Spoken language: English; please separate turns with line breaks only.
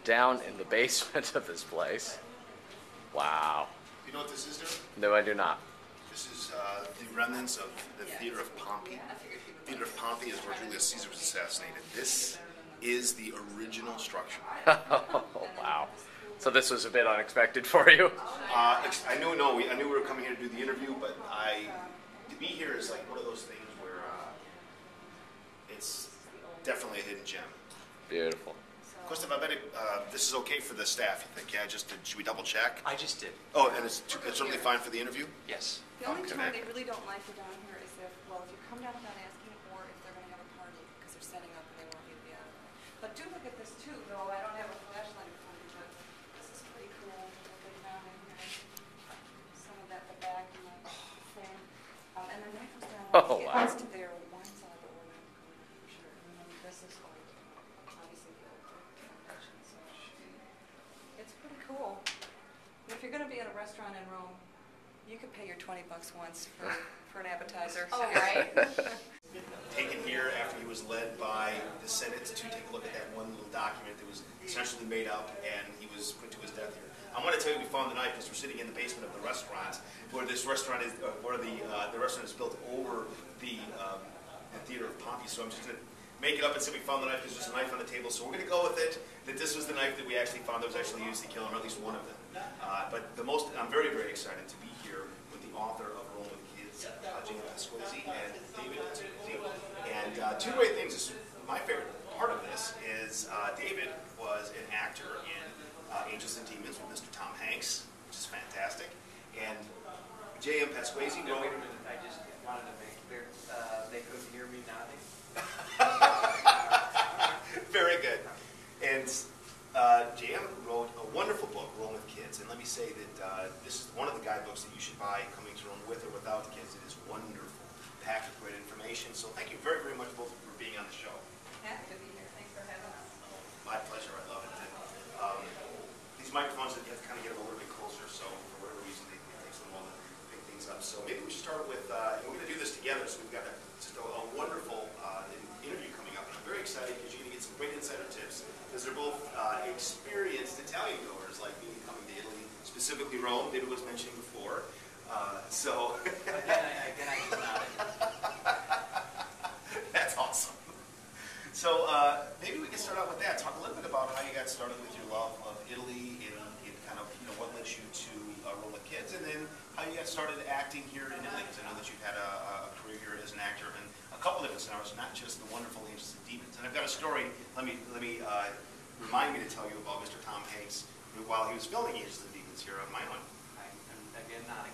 down in the basement of this place. Wow.
You know what this is, Derek?
No, I do not.
This is the remnants of the theater of Pompey. The theater of Pompey is where Julius Caesar was assassinated. This is the original structure.
Oh, wow. So this was a bit unexpected for you?
I knew we were coming here to do the interview, but to be here is like one of those things where it's definitely a hidden gem.
Beautiful.
Gustav, I bet this is okay for the staff, you think? Yeah, should we double check?
I just did.
Oh, and it's certainly fine for the interview?
Yes.
The only
Okay.
time they really don't like it down here is if you come down without asking, or if they're going to have a party because they're setting up and they want you to be out of it. But do look at this too, though. I don't have a flashlight in front of me, but this is pretty cool. What they found in here. Some of that, the back and the thing. And then that goes down.
Oh,
it
wow.
gets to their one side, but we're not going to be sure. And then this is old, obviously the old foundation. So it's pretty cool. And if you're going to be at a restaurant in Rome, you could pay your $20 once for an appetizer.
Oh, right.
Taken here after he was led by the Senate to take a look at that one little document that was essentially made up, and he was put to his death here. I want to tell you we found the knife because we're sitting in the basement of the restaurant, where this restaurant is, where the restaurant is built over the theater of Pompey. So I'm just going to make it up and say we found the knife because there's a knife on the table. So we're going to go with it that this was the knife that we actually found that was actually used to kill him, or at least one of them. But I'm very, very excited to be here with the author of Rome with Kids, David Pasquesi and David Pasquesi. And two great things. My favorite part of this is David was an actor in Angels and Demons with Mr. Tom Hanks, which is fantastic. And J.M. Pasquesi
No,
wrote...
wait a minute. I just wanted to make clear they couldn't hear me nodding.
Very good. And J.M. wrote a wonderful book, Rome with Kids. And let me say that this is one of the guidebooks that you should buy coming to Rome with or without the kids. It is wonderful, packed with great information. So thank you very, very much both for being on the show.
Happy to be here. Thanks for having us.
My pleasure. I love it. And, these microphones, you have to kind of get them a little bit closer, so for whatever reason, it takes them a while to pick things up. So maybe we should start with, and we're going to do this together, so we've got just a wonderful interview coming up. And I'm very excited because you're going to get some great insider tips, because they're both experienced Italian goers, like me coming to Italy, specifically Rome. David was mentioning before.
Again, I just nodded.
That's awesome. So maybe we can start out with that. Talk a little bit about how you got started with your love of Italy and kind of what led you to Rome with Kids, and then how you got started acting here in Italy, because I know that you've had a career here as an actor in a couple different scenarios, not just the wonderful Angels and Demons. And I've got a story. Let me remind me to tell you about Mr. Tom Hanks while he was filming Angels and Demons here of my own.
I'm again nodding.